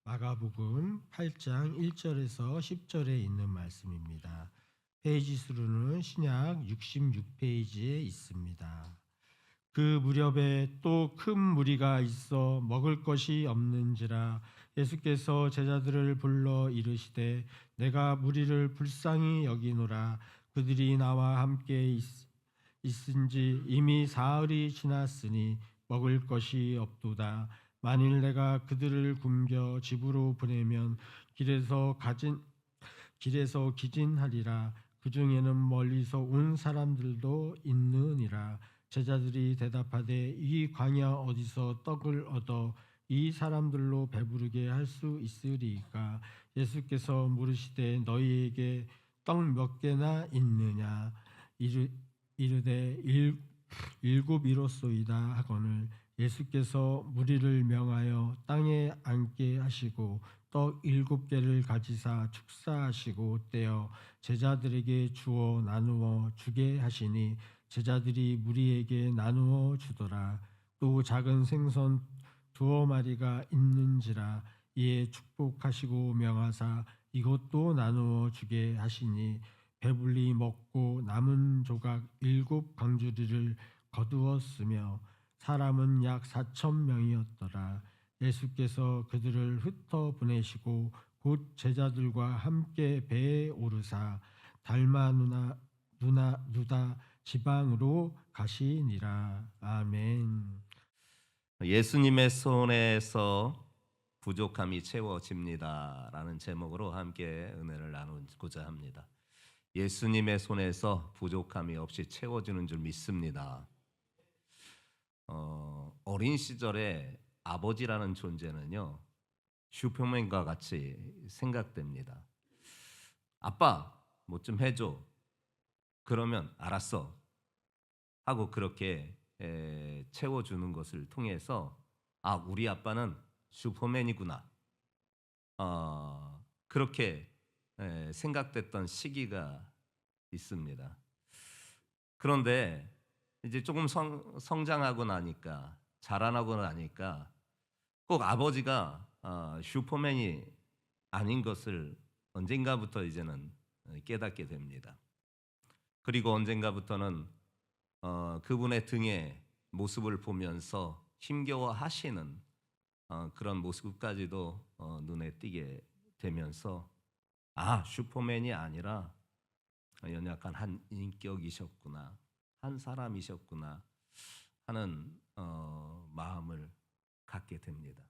마가복음 8장 1절에서 10절에 있는 말씀입니다. 페이지 수로는 신약 66페이지에 있습니다. 그 무렵에 또 큰 무리가 있어 먹을 것이 없는지라 예수께서 제자들을 불러 이르시되 내가 무리를 불쌍히 여기노라. 그들이 나와 함께 있은지 이미 사흘이 지났으니 먹을 것이 없도다. 만일 내가 그들을 굶겨 집으로 보내면 길에서 기진하리라. 그 중에는 멀리서 온 사람들도 있느니라. 제자들이 대답하되 이 광야 어디서 떡을 얻어 이 사람들로 배부르게 할 수 있으리까? 예수께서 물으시되 너희에게 떡 몇 개나 있느냐? 이르되 일곱이로소이다 하거늘 예수께서 무리를 명하여 땅에 앉게 하시고 떡 7개를 가지사 축사하시고 떼어 제자들에게 주어 나누어 주게 하시니 제자들이 무리에게 나누어 주더라. 또 작은 생선 2마리가 있는지라. 이에 축복하시고 명하사 이것도 나누어 주게 하시니 배불리 먹고 남은 조각 7광주리를 거두었으며 사람은 약 4,000명이었더라. 예수께서 그들을 흩어 보내시고 곧 제자들과 함께 배에 오르사 달마 누다 지방으로 가시니라. 아멘. 예수님의 손에서 부족함이 채워집니다라는 제목으로 함께 은혜를 나누고자 합니다. 예수님의 손에서 부족함이 없이 채워지는 줄 믿습니다. 어린 시절에 아버지라는 존재는요, 슈퍼맨과 같이 생각됩니다. 아빠, 뭐 좀 해줘. 그러면 알았어 하고 그렇게 채워주는 것을 통해서 우리 아빠는 슈퍼맨이구나. 그렇게 생각됐던 시기가 있습니다. 그런데 이제 조금 성장하고 나니까 자라나고 나니까 꼭 아버지가 슈퍼맨이 아닌 것을 언젠가부터 이제는 깨닫게 됩니다. 그리고 언젠가부터는 그분의 등의 모습을 보면서 힘겨워하시는 그런 모습까지도 눈에 띄게 되면서 슈퍼맨이 아니라 연약한 한 인격이셨구나, 한 사람이셨구나 하는 마음을 갖게 됩니다.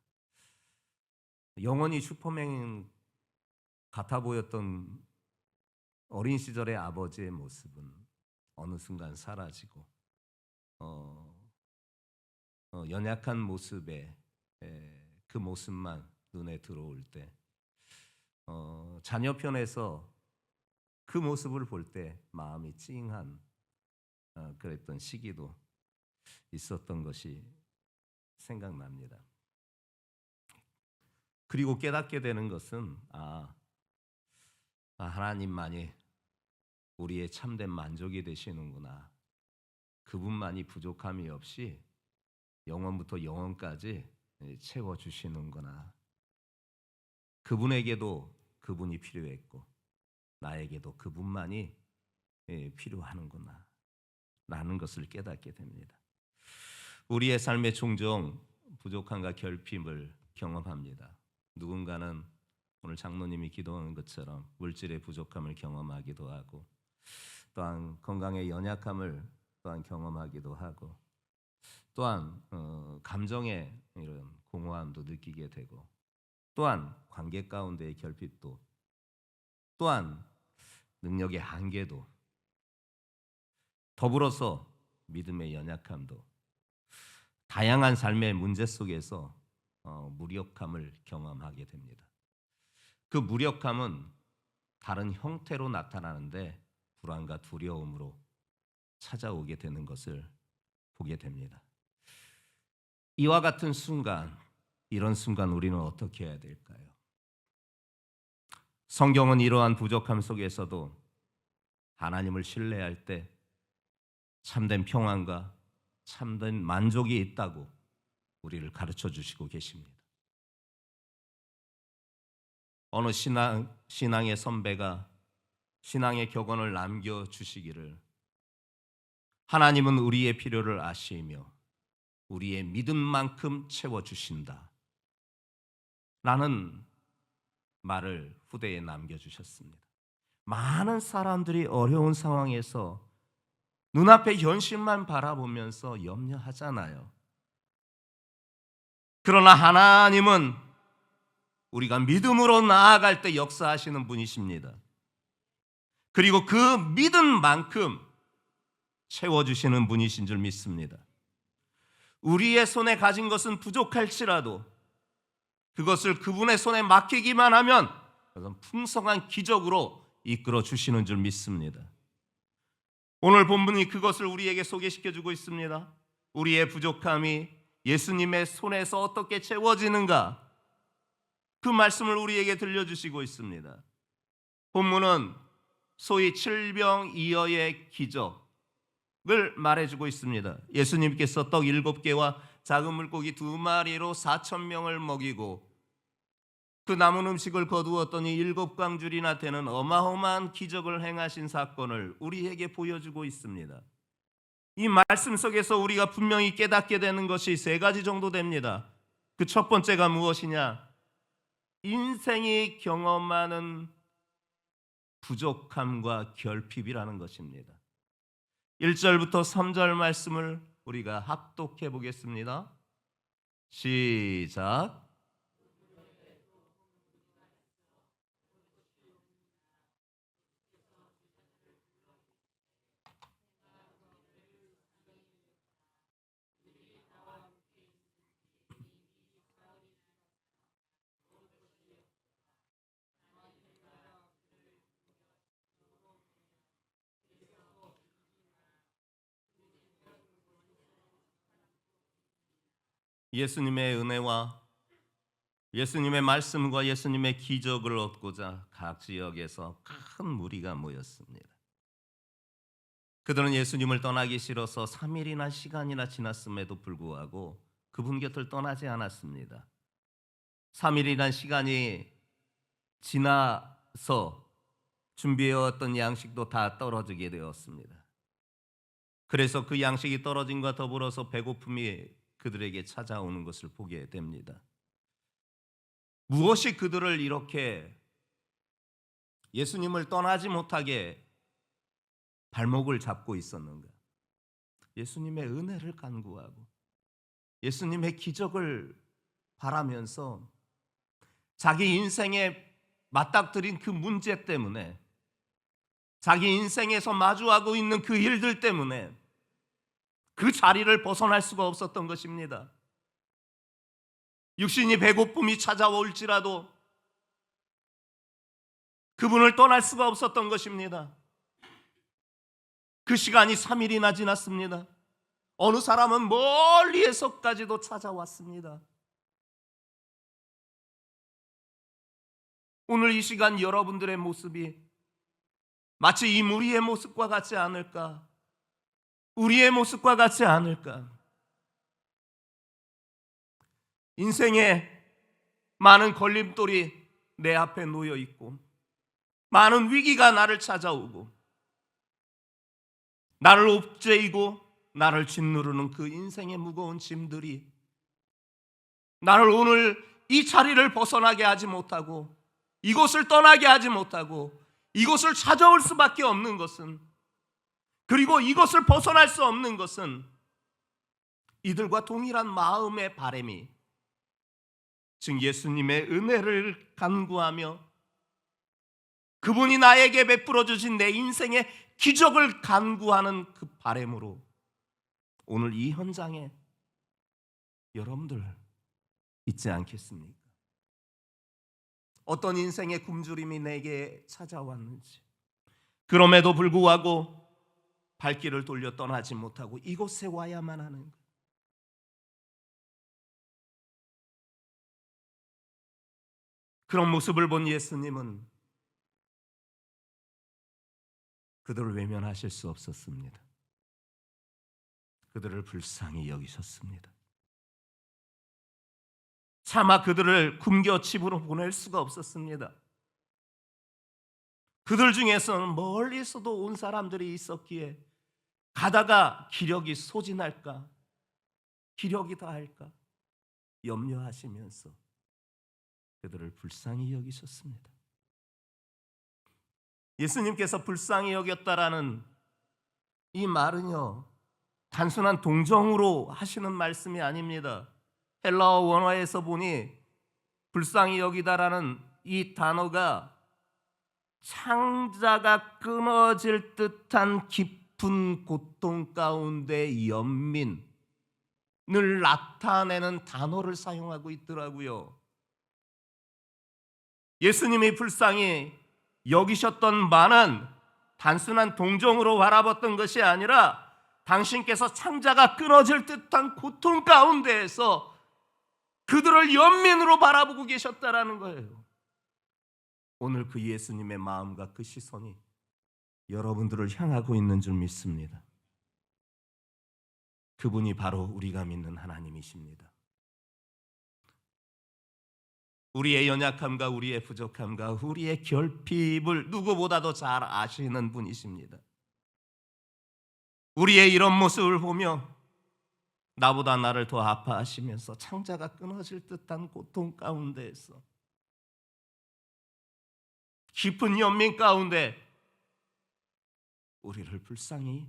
영원히 슈퍼맨 같아 보였던 어린 시절의 아버지의 모습은 어느 순간 사라지고 연약한 모습에 그 모습만 눈에 들어올 때 자녀 편에서 그 모습을 볼 때 마음이 찡한 그랬던 시기도 있었던 것이 생각납니다. 그리고 깨닫게 되는 것은 하나님만이 우리의 참된 만족이 되시는구나. 그분만이 부족함이 없이 영원부터 영원까지 채워주시는구나. 그분에게도 그분이 필요했고 나에게도 그분만이 필요하는구나 라는 것을 깨닫게 됩니다. 우리의 삶에 종종 부족함과 결핍을 경험합니다. 누군가는 오늘 장로님이 기도하는 것처럼 물질의 부족함을 경험하기도 하고 또한 건강의 연약함을 또한 경험하기도 하고 또한 감정의 이런 공허함도 느끼게 되고 또한 관계 가운데의 결핍도 또한 능력의 한계도 더불어서 믿음의 연약함도 다양한 삶의 문제 속에서 무력함을 경험하게 됩니다. 그 무력함은 다른 형태로 나타나는데 불안과 두려움으로 찾아오게 되는 것을 보게 됩니다. 이와 같은 순간, 이런 순간 우리는 어떻게 해야 될까요? 성경은 이러한 부족함 속에서도 하나님을 신뢰할 때 참된 평안과 참된 만족이 있다고 우리를 가르쳐 주시고 계십니다. 어느 신앙의 선배가 신앙의 격언을 남겨주시기를, 하나님은 우리의 필요를 아시며 우리의 믿음만큼 채워주신다 라는 말을 후대에 남겨주셨습니다. 많은 사람들이 어려운 상황에서 눈앞의 현실만 바라보면서 염려하잖아요. 그러나 하나님은 우리가 믿음으로 나아갈 때 역사하시는 분이십니다. 그리고 그 믿음만큼 채워주시는 분이신 줄 믿습니다. 우리의 손에 가진 것은 부족할지라도 그것을 그분의 손에 맡기기만 하면 그것은 풍성한 기적으로 이끌어 주시는 줄 믿습니다. 오늘 본문이 그것을 우리에게 소개시켜주고 있습니다. 우리의 부족함이 예수님의 손에서 어떻게 채워지는가, 그 말씀을 우리에게 들려주시고 있습니다. 본문은 소위 칠병이어의 기적을 말해주고 있습니다. 예수님께서 떡 7개와 작은 물고기 2마리로 4,000명을 먹이고 그 남은 음식을 거두었더니 7광줄이나 되는 어마어마한 기적을 행하신 사건을 우리에게 보여주고 있습니다. 이 말씀 속에서 우리가 분명히 깨닫게 되는 것이 3가지 정도 됩니다. 그 첫 번째가 무엇이냐? 인생이 경험하는 부족함과 결핍이라는 것입니다. 1절부터 3절 말씀을 우리가 합독해 보겠습니다. 시작. 예수님의 은혜와 예수님의 말씀과 예수님의 기적을 얻고자 각 지역에서 큰 무리가 모였습니다. 그들은 예수님을 떠나기 싫어서 3일이나 시간이나 지났음에도 불구하고 그분 곁을 떠나지 않았습니다. 3일이란 시간이 지나서 준비해왔던 양식도 다 떨어지게 되었습니다. 그래서 그 양식이 떨어짐과 더불어서 배고픔이 그들에게 찾아오는 것을 보게 됩니다. 무엇이 그들을 이렇게 예수님을 떠나지 못하게 발목을 잡고 있었는가? 예수님의 은혜를 간구하고 예수님의 기적을 바라면서 자기 인생에 맞닥뜨린 그 문제 때문에, 자기 인생에서 마주하고 있는 그 일들 때문에 그 자리를 벗어날 수가 없었던 것입니다. 육신이 배고픔이 찾아올지라도 그분을 떠날 수가 없었던 것입니다. 그 시간이 3일이나 지났습니다. 어느 사람은 멀리에서까지도 찾아왔습니다. 오늘 이 시간 여러분들의 모습이 마치 이 무리의 모습과 같지 않을까? 우리의 모습과 같지 않을까? 인생에 많은 걸림돌이 내 앞에 놓여 있고, 많은 위기가 나를 찾아오고, 나를 옥죄이고 나를 짓누르는 그 인생의 무거운 짐들이 나를 오늘 이 자리를 벗어나게 하지 못하고, 이곳을 떠나게 하지 못하고, 이곳을 찾아올 수밖에 없는 것은, 그리고 이것을 벗어날 수 없는 것은 이들과 동일한 마음의 바람이, 즉 예수님의 은혜를 간구하며 그분이 나에게 베풀어 주신 내 인생의 기적을 간구하는 그 바람으로 오늘 이 현장에 여러분들 있지 않겠습니까? 어떤 인생의 굶주림이 내게 찾아왔는지, 그럼에도 불구하고 발길을 돌려 떠나지 못하고 이곳에 와야만 하는 것. 그런 모습을 본 예수님은 그들을 외면하실 수 없었습니다. 그들을 불쌍히 여기셨습니다. 차마 그들을 굶겨 집으로 보낼 수가 없었습니다. 그들 중에서는 멀리서도 온 사람들이 있었기에 가다가 기력이 소진할까, 기력이 다할까 염려하시면서 그들을 불쌍히 여기셨습니다. 예수님께서 불쌍히 여겼다라는 이 말은요, 단순한 동정으로 하시는 말씀이 아닙니다. 헬라어 원어에서 보니 불쌍히 여기다라는 이 단어가 창자가 끊어질 듯한 깊은 고통 가운데 연민을 나타내는 단어를 사용하고 있더라고요. 예수님이 불쌍히 여기셨던 바는 단순한 동정으로 바라봤던 것이 아니라 당신께서 창자가 끊어질 듯한 고통 가운데에서 그들을 연민으로 바라보고 계셨다라는 거예요. 오늘 그 예수님의 마음과 그 시선이 여러분들을 향하고 있는 줄 믿습니다. 그분이 바로 우리가 믿는 하나님이십니다. 우리의 연약함과 우리의 부족함과 우리의 결핍을 누구보다도 잘 아시는 분이십니다. 우리의 이런 모습을 보며 나보다 나를 더 아파하시면서 창자가 끊어질 듯한 고통 가운데에서 깊은 연민 가운데 우리를 불쌍히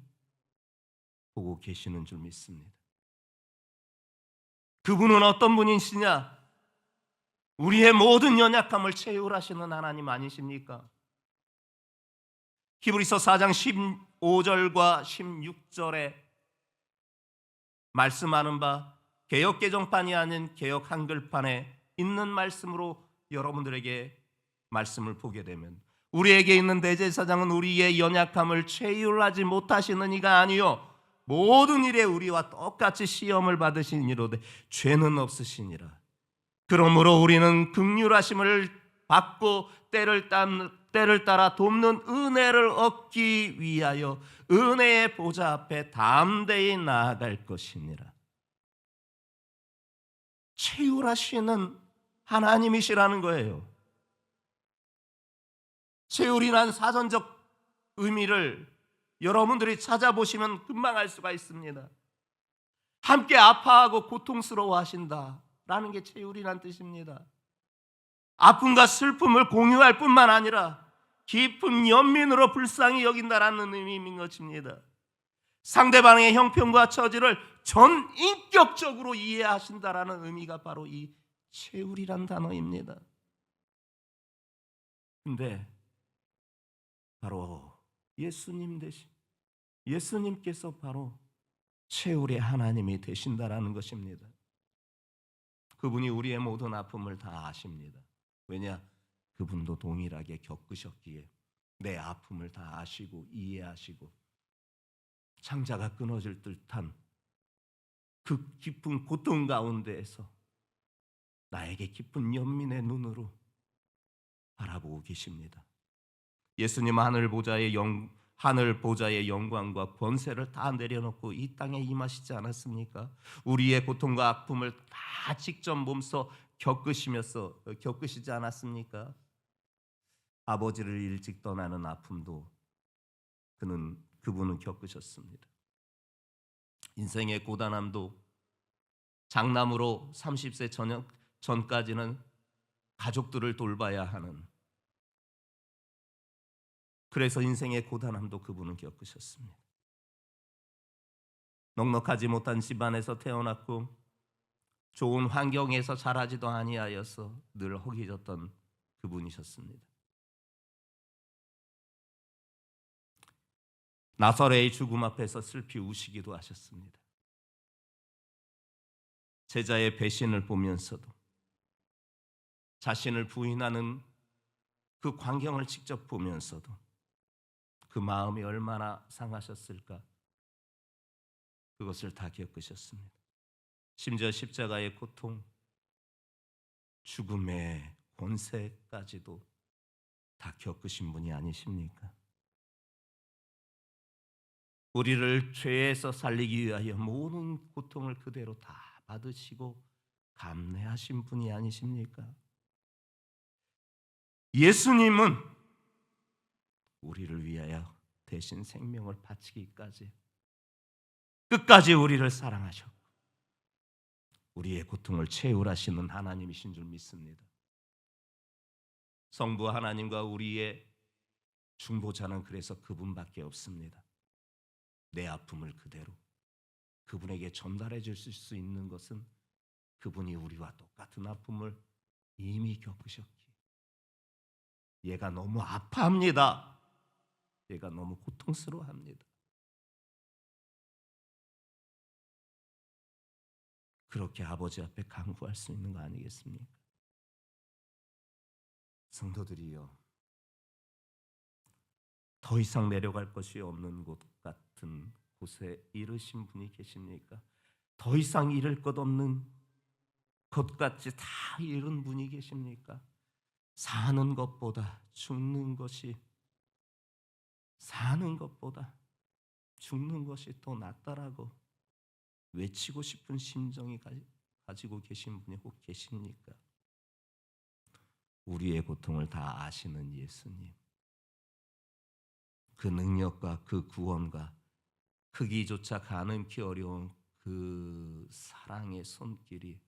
보고 계시는 줄 믿습니다. 그분은 어떤 분이시냐? 우리의 모든 연약함을 채울하시는 하나님 아니십니까? 히브리서 4장 15절과 16절에 말씀하는 바 개역 개정판이 아닌 개역 한글판에 있는 말씀으로 여러분들에게 말씀을 보게 되면, 우리에게 있는 대제사장은 우리의 연약함을 채울하지 못하시는 이가 아니요 모든 일에 우리와 똑같이 시험을 받으신 이로되 죄는 없으시니라. 그러므로 우리는 긍휼하심을 받고 때를 따라 돕는 은혜를 얻기 위하여 은혜의 보좌 앞에 담대히 나아갈 것이니라. 채울하시는 하나님이시라는 거예요. 채울이란 사전적 의미를 여러분들이 찾아보시면 금방 알 수가 있습니다. 함께 아파하고 고통스러워 하신다라는 게 채울이란 뜻입니다. 아픔과 슬픔을 공유할 뿐만 아니라 깊은 연민으로 불쌍히 여긴다라는 의미인 것입니다. 상대방의 형편과 처지를 전인격적으로 이해하신다라는 의미가 바로 이 채울이란 단어입니다. 근데 바로 예수님께서 바로 채울의 하나님이 되신다라는 것입니다. 그분이 우리의 모든 아픔을 다 아십니다. 왜냐? 그분도 동일하게 겪으셨기에 내 아픔을 다 아시고 이해하시고 창자가 끊어질 듯한 그 깊은 고통 가운데에서 나에게 깊은 연민의 눈으로 바라보고 계십니다. 예수님 하늘 보좌의 영광과 권세를 다 내려놓고 이 땅에 임하시지 않았습니까? 우리의 고통과 아픔을 다 직접 몸소 겪으시지 않았습니까? 아버지를 일찍 떠나는 아픔도 그분은 겪으셨습니다. 인생의 고단함도 장남으로 30세 전까지는 가족들을 돌봐야 하는, 그래서 인생의 고단함도 그분은 겪으셨습니다. 넉넉하지 못한 집안에서 태어났고 좋은 환경에서 자라지도 아니하여서 늘 허기졌던 그분이셨습니다. 나사로의 죽음 앞에서 슬피 우시기도 하셨습니다. 제자의 배신을 보면서도 자신을 부인하는 그 광경을 직접 보면서도 그 마음이 얼마나 상하셨을까, 그것을 다 겪으셨습니다. 심지어 십자가의 고통, 죽음의 권세까지도 다 겪으신 분이 아니십니까? 우리를 죄에서 살리기 위하여 모든 고통을 그대로 다 받으시고 감내하신 분이 아니십니까? 예수님은 우리를 위하여 대신 생명을 바치기까지 끝까지 우리를 사랑하셨고 우리의 고통을 채울하시는 하나님이신 줄 믿습니다. 성부 하나님과 우리의 중보자는 그래서 그분밖에 없습니다. 내 아픔을 그대로 그분에게 전달해 줄 수 있는 것은 그분이 우리와 똑같은 아픔을 이미 겪으셨기에 얘가 너무 아파합니다. 얘가 너무 고통스러워합니다. 그렇게 아버지 앞에 간구할 수 있는 거 아니겠습니까? 성도들이여, 더 이상 내려갈 것이 없는 곳 같은 곳에 이르신 분이 계십니까? 더 이상 잃을 것 없는 것같이 다 잃은 분이 계십니까? 사는 것보다 죽는 것이 더 낫다라고 외치고 싶은 심정이 가지고 계신 분이 혹 계십니까? 우리의 고통을 다 아시는 예수님, 그 능력과 그 구원과 크기조차 가늠키 어려운 그 사랑의 손길이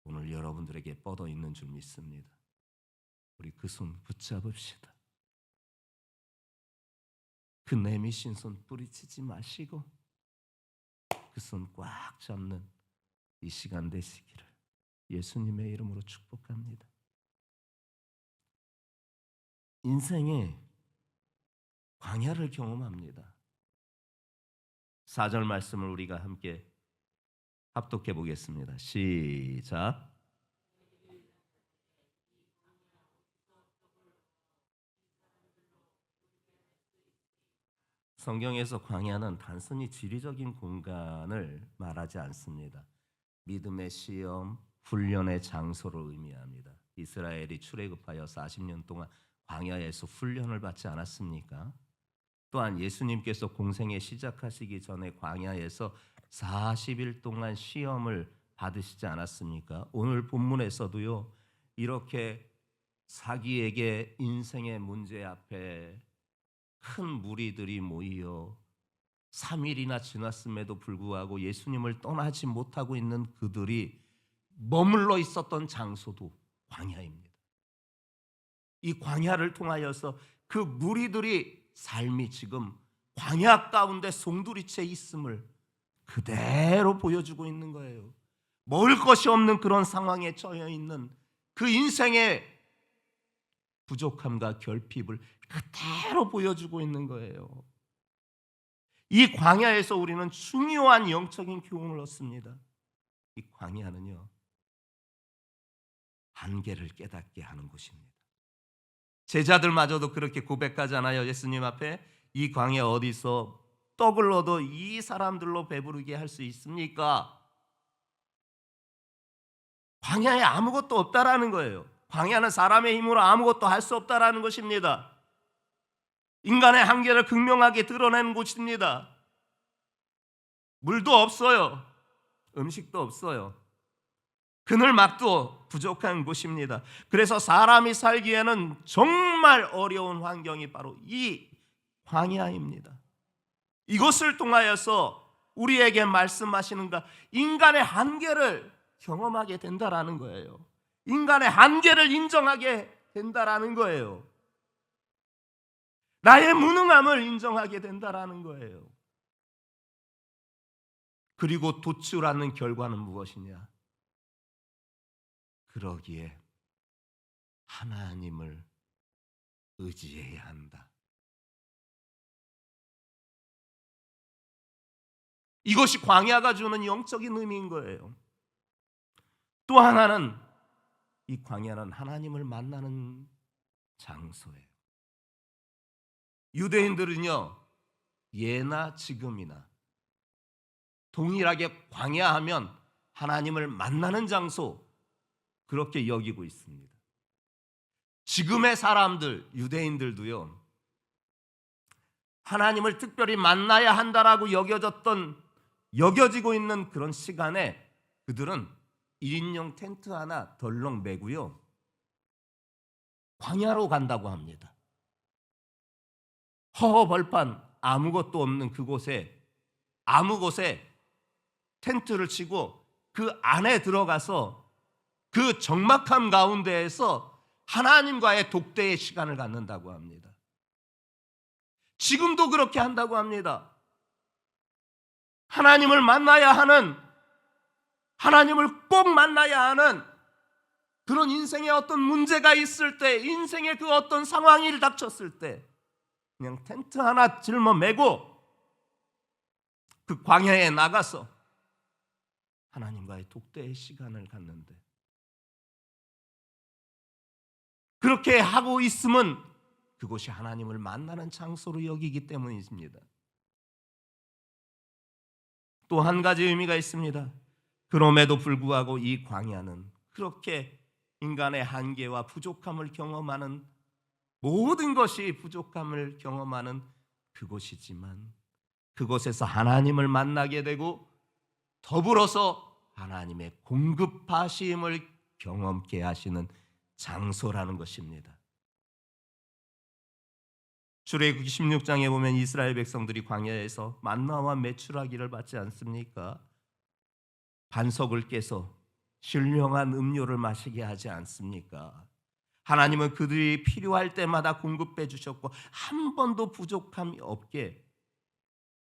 오늘 여러분들에게 뻗어 있는 줄 믿습니다. 우리 그 손 붙잡읍시다. 그 내미신 손 뿌리치지 마시고 그 손 꽉 잡는 이 시간 되시기를 예수님의 이름으로 축복합니다. 인생에 광야를 경험합니다. 4절 말씀을 우리가 함께 합독해 보겠습니다. 시작. 성경에서 광야는 단순히 지리적인 공간을 말하지 않습니다. 믿음의 시험, 훈련의 장소를 의미합니다. 이스라엘이 출애굽하여 40년 동안 광야에서 훈련을 받지 않았습니까? 또한 예수님께서 공생애 시작하시기 전에 광야에서 40일 동안 시험을 받으시지 않았습니까? 오늘 본문에서도요, 이렇게 자기에게 인생의 문제 앞에 큰 무리들이 모여 3일이나 지났음에도 불구하고 예수님을 떠나지 못하고 있는 그들이 머물러 있었던 장소도 광야입니다. 이 광야를 통하여서 그 무리들이 삶이 지금 광야 가운데 송두리째 있음을 그대로 보여주고 있는 거예요. 먹을 것이 없는 그런 상황에 처해 있는 그 인생의 부족함과 결핍을 그대로 보여주고 있는 거예요. 이 광야에서 우리는 중요한 영적인 교훈을 얻습니다. 이 광야는요, 한계를 깨닫게 하는 곳입니다. 제자들마저도 그렇게 고백하잖아요. 예수님 앞에 이 광야 어디서 떡을 얻어 이 사람들로 배부르게 할 수 있습니까? 광야에 아무것도 없다라는 거예요. 광야는 사람의 힘으로 아무것도 할 수 없다라는 것입니다. 인간의 한계를 극명하게 드러내는 곳입니다. 물도 없어요. 음식도 없어요. 그늘막도 부족한 곳입니다. 그래서 사람이 살기에는 정말 어려운 환경이 바로 이 광야입니다. 이것을 통하여서 우리에게 말씀하시는가, 인간의 한계를 경험하게 된다라는 거예요. 인간의 한계를 인정하게 된다라는 거예요. 나의 무능함을 인정하게 된다라는 거예요. 그리고 도출하는 결과는 무엇이냐? 그러기에 하나님을 의지해야 한다. 이것이 광야가 주는 영적인 의미인 거예요. 또 하나는 이 광야는 하나님을 만나는 장소예요. 유대인들은요, 예나 지금이나 동일하게 광야하면 하나님을 만나는 장소, 그렇게 여기고 있습니다. 지금의 사람들, 유대인들도요, 하나님을 특별히 만나야 한다라고 여겨지고 있는 그런 시간에 그들은 1인용 텐트 하나 덜렁 매고요, 광야로 간다고 합니다. 허허벌판 아무것도 없는 그곳에 아무 곳에 텐트를 치고 그 안에 들어가서 그 적막함 가운데에서 하나님과의 독대의 시간을 갖는다고 합니다. 지금도 그렇게 한다고 합니다. 하나님을 만나야 하는, 하나님을 꼭 만나야 하는 그런 인생에 어떤 문제가 있을 때, 인생의 그 어떤 상황이 닥쳤을 때 그냥 텐트 하나 짊어 매고 그 광야에 나가서 하나님과의 독대의 시간을 갖는데, 그렇게 하고 있음은 그곳이 하나님을 만나는 장소로 여기기 때문입니다. 또 한 가지 의미가 있습니다. 그럼에도 불구하고 이 광야는 그렇게 인간의 한계와 부족함을 경험하는, 모든 것이 부족함을 경험하는 그곳이지만 그곳에서 하나님을 만나게 되고 더불어서 하나님의 공급하심을 경험케 하시는 장소라는 것입니다. 출애굽기 16장에 보면 이스라엘 백성들이 광야에서 만나와 메추라기를 받지 않습니까? 반석을 깨서 신령한 음료를 마시게 하지 않습니까? 하나님은 그들이 필요할 때마다 공급해 주셨고 한 번도 부족함이 없게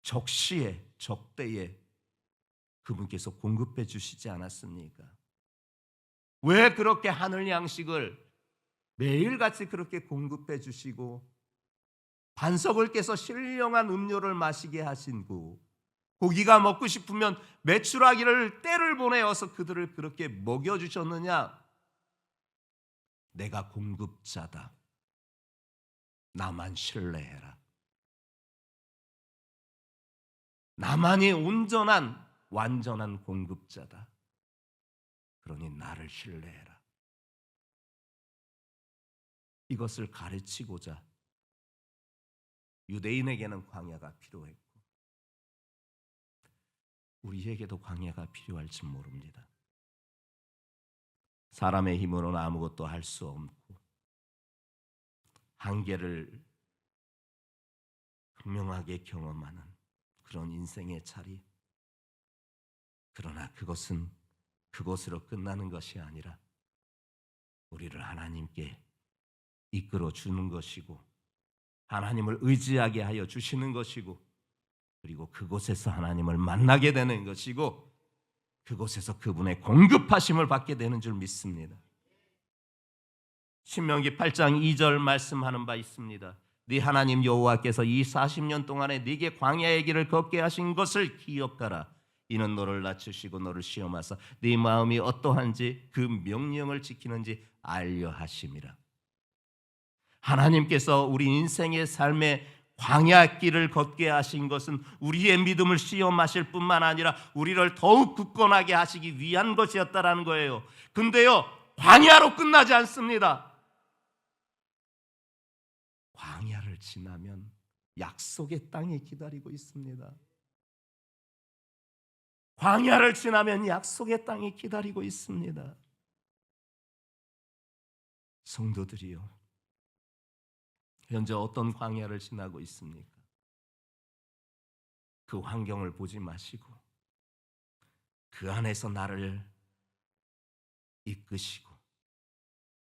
적시에 적대에 그분께서 공급해 주시지 않았습니까? 왜 그렇게 하늘 양식을 매일같이 그렇게 공급해 주시고 반석을 깨서 신령한 음료를 마시게 하신 구, 고기가 먹고 싶으면 메추라기를 떼를 보내어서 그들을 그렇게 먹여주셨느냐? 내가 공급자다. 나만 신뢰해라. 나만이 온전한 완전한 공급자다. 그러니 나를 신뢰해라. 이것을 가르치고자 유대인에게는 광야가 필요했고 우리에게도 광야가 필요할지 모릅니다. 사람의 힘으로는 아무것도 할 수 없고 한계를 분명하게 경험하는 그런 인생의 자리. 그러나 그것은 그것으로 끝나는 것이 아니라 우리를 하나님께 이끌어 주는 것이고 하나님을 의지하게 하여 주시는 것이고 그리고 그곳에서 하나님을 만나게 되는 것이고 그곳에서 그분의 공급하심을 받게 되는 줄 믿습니다. 신명기 8장 2절 말씀하는 바 있습니다. 네 하나님 여호와께서 이 40년 동안에 네게 광야의 길을 걷게 하신 것을 기억하라. 이는 너를 낮추시고 너를 시험하사 네 마음이 어떠한지 그 명령을 지키는지 알려 하심이라. 하나님께서 우리 인생의 삶의 광야길을 걷게 하신 것은 우리의 믿음을 시험하실 뿐만 아니라 우리를 더욱 굳건하게 하시기 위한 것이었다라는 거예요. 근데요, 광야로 끝나지 않습니다. 광야를 지나면 약속의 땅이 기다리고 있습니다. 광야를 지나면 약속의 땅이 기다리고 있습니다. 성도들이요, 현재 어떤 광야를 지나고 있습니까? 그 환경을 보지 마시고 그 안에서 나를 이끄시고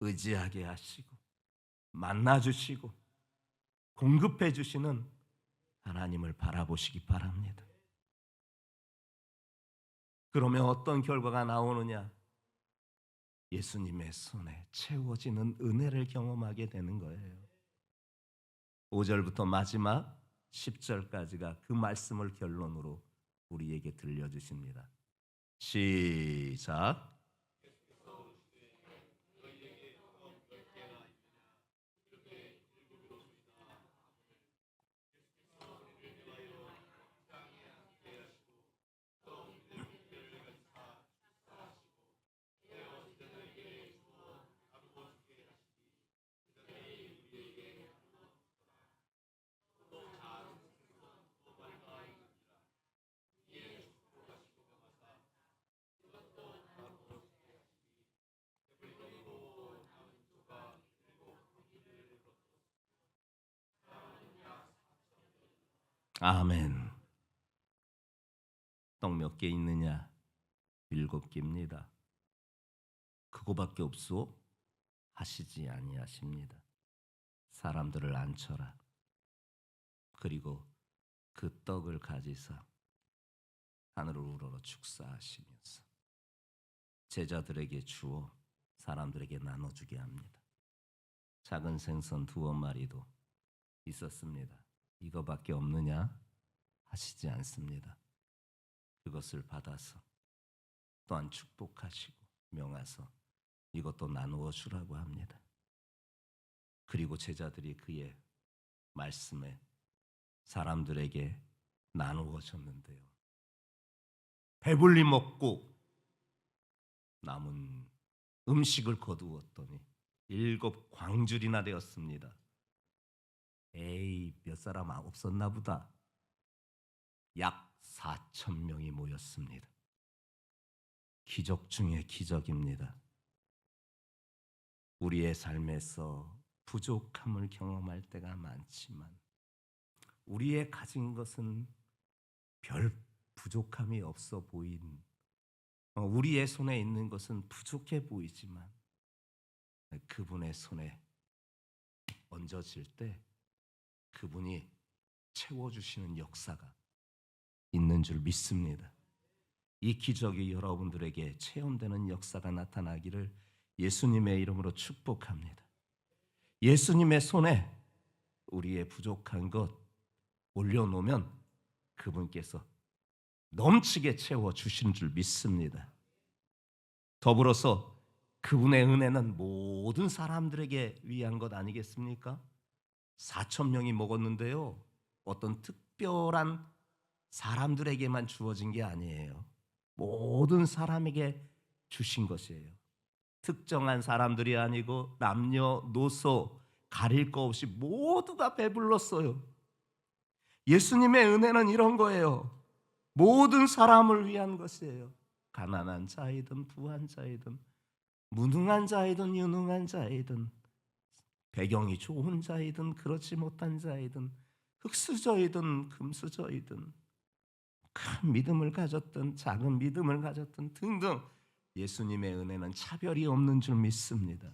의지하게 하시고 만나주시고 공급해 주시는 하나님을 바라보시기 바랍니다. 그러면 어떤 결과가 나오느냐? 예수님의 손에 채워지는 은혜를 경험하게 되는 거예요. 5절부터 마지막 10절까지가 그 말씀을 결론으로 우리에게 들려주십니다. 시작. 아멘. 떡 몇 개 있느냐? 7개입니다. 그거밖에 없소? 하시지 아니하십니다. 사람들을 앉혀라. 그리고 그 떡을 가지사 하늘을 우러러 축사하시면서 제자들에게 주어 사람들에게 나눠주게 합니다. 작은 생선 2마리도 있었습니다. 이거밖에 없느냐? 하시지 않습니다. 그것을 받아서 또한 축복하시고 명하서 이것도 나누어 주라고 합니다. 그리고 제자들이 그의 말씀에 사람들에게 나누어 줬는데요. 배불리 먹고 남은 음식을 거두었더니 7광줄이나 되었습니다. 에이, 몇 사람 없었나 보다. 약 4,000명이 모였습니다. 기적 중에 기적입니다. 우리의 삶에서 부족함을 경험할 때가 많지만 우리의 가진 것은 별 부족함이 없어 보인, 우리의 손에 있는 것은 부족해 보이지만 그분의 손에 얹어질 때 그분이 채워주시는 역사가 있는 줄 믿습니다. 이 기적이 여러분들에게 체험되는 역사가 나타나기를 예수님의 이름으로 축복합니다. 예수님의 손에 우리의 부족한 것 올려놓으면 그분께서 넘치게 채워주신 줄 믿습니다. 더불어서 그분의 은혜는 모든 사람들에게 위한 것 아니겠습니까? 4,000명이 먹었는데요, 어떤 특별한 사람들에게만 주어진 게 아니에요. 모든 사람에게 주신 것이에요. 특정한 사람들이 아니고 남녀노소 가릴 거 없이 모두가 배불렀어요. 예수님의 은혜는 이런 거예요. 모든 사람을 위한 것이에요. 가난한 자이든 부한 자이든 무능한 자이든 유능한 자이든 배경이 좋은 자이든 그렇지 못한 자이든 흙수저이든 금수저이든 큰 믿음을 가졌든 작은 믿음을 가졌든 등등 예수님의 은혜는 차별이 없는 줄 믿습니다.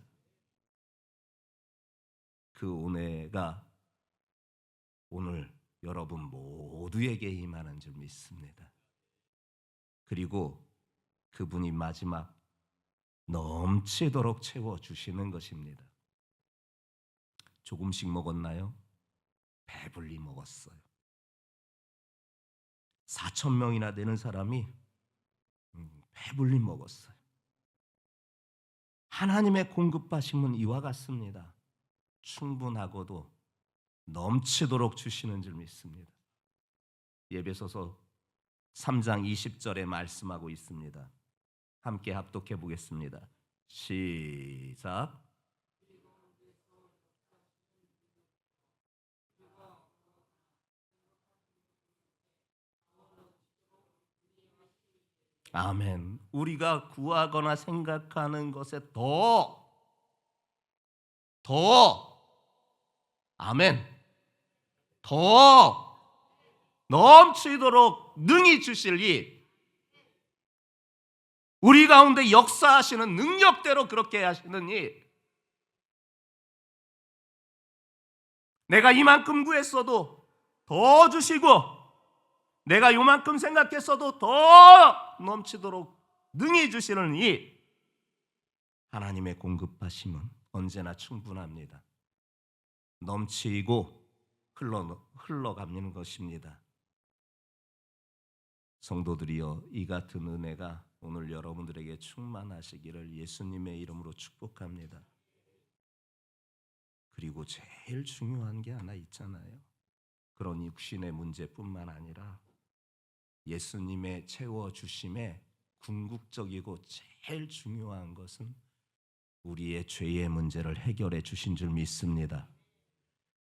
그 은혜가 오늘 여러분 모두에게 임하는 줄 믿습니다. 그리고 그분이 마지막 넘치도록 채워주시는 것입니다. 조금씩 먹었나요? 배불리 먹었어요. 4,000명이나 되는 사람이 배불리 먹었어요. 하나님의 공급하심은 이와 같습니다. 충분하고도 넘치도록 주시는 줄 믿습니다. 에베소서 3장 20절에 말씀하고 있습니다. 함께 합독해 보겠습니다. 시작. 아멘. 우리가 구하거나 생각하는 것에 아멘, 더 넘치도록 능히 주실 이 우리 가운데 역사하시는 능력대로 그렇게 하시는 이 내가 이만큼 구했어도 더 주시고 내가 요만큼 생각했어도 더 넘치도록 능히 주시는 이 하나님의 공급하심은 언제나 충분합니다. 넘치고 흘러가는 것입니다. 성도들이여, 이 같은 은혜가 오늘 여러분들에게 충만하시기를 예수님의 이름으로 축복합니다. 그리고 제일 중요한 게 하나 있잖아요. 그런 육신의 문제뿐만 아니라 예수님의 채워주심에 궁극적이고 제일 중요한 것은 우리의 죄의 문제를 해결해 주신 줄 믿습니다.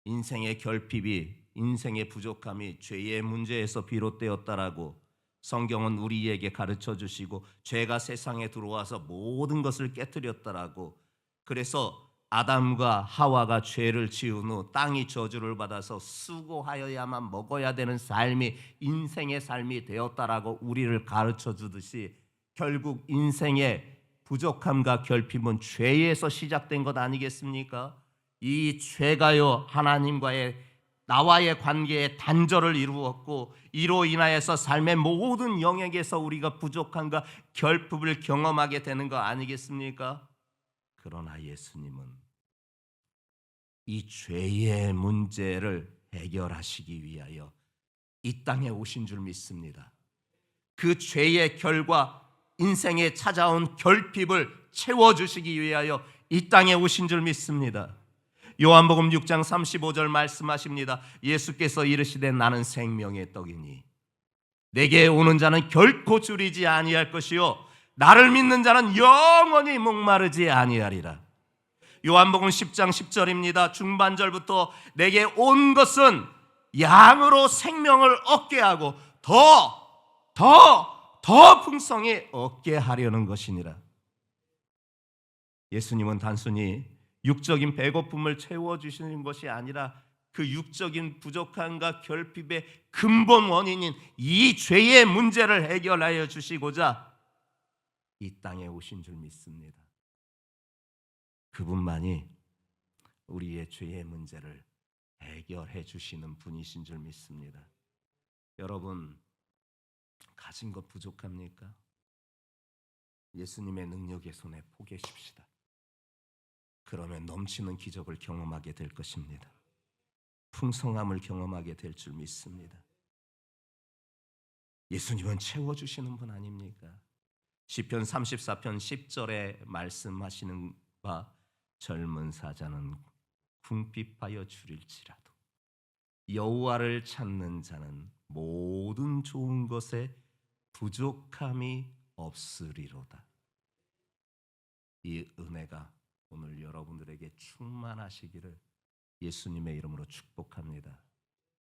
인생의 결핍이, 인생의 부족함이 죄의 문제에서 비롯되었다라고 성경은 우리에게 가르쳐 주시고 죄가 세상에 들어와서 모든 것을 깨뜨렸다라고, 그래서 아담과 하와가 죄를 지은 후 땅이 저주를 받아서 수고하여야만 먹어야 되는 삶이 인생의 삶이 되었다라고 우리를 가르쳐 주듯이 결국 인생의 부족함과 결핍은 죄에서 시작된 것 아니겠습니까? 이 죄가요 하나님과의 나와의 관계에 단절을 이루었고 이로 인하여서 삶의 모든 영역에서 우리가 부족함과 결핍을 경험하게 되는 거 아니겠습니까? 그러나 예수님은 이 죄의 문제를 해결하시기 위하여 이 땅에 오신 줄 믿습니다. 그 죄의 결과 인생에 찾아온 결핍을 채워주시기 위하여 이 땅에 오신 줄 믿습니다. 요한복음 6장 35절 말씀하십니다. 예수께서 이르시되 나는 생명의 떡이니 내게 오는 자는 결코 줄이지 아니할 것이요 나를 믿는 자는 영원히 목마르지 아니하리라. 요한복음 10장 10절입니다. 중반절부터 내게 온 것은 양으로 생명을 얻게 하고 더 풍성히 얻게 하려는 것이니라. 예수님은 단순히 육적인 배고픔을 채워주시는 것이 아니라 그 육적인 부족함과 결핍의 근본 원인인 이 죄의 문제를 해결하여 주시고자 이 땅에 오신 줄 믿습니다. 그분만이 우리의 죄의 문제를 해결해 주시는 분이신 줄 믿습니다. 여러분, 가진 것 부족합니까? 예수님의 능력의 손에 포개십시다. 그러면 넘치는 기적을 경험하게 될 것입니다. 풍성함을 경험하게 될 줄 믿습니다. 예수님은 채워주시는 분 아닙니까? 시편 34편 10절에 말씀하시는 바 젊은 사자는 궁핍하여 줄일지라도 여호와를 찾는 자는 모든 좋은 것에 부족함이 없으리로다. 이 은혜가 오늘 여러분들에게 충만하시기를 예수님의 이름으로 축복합니다.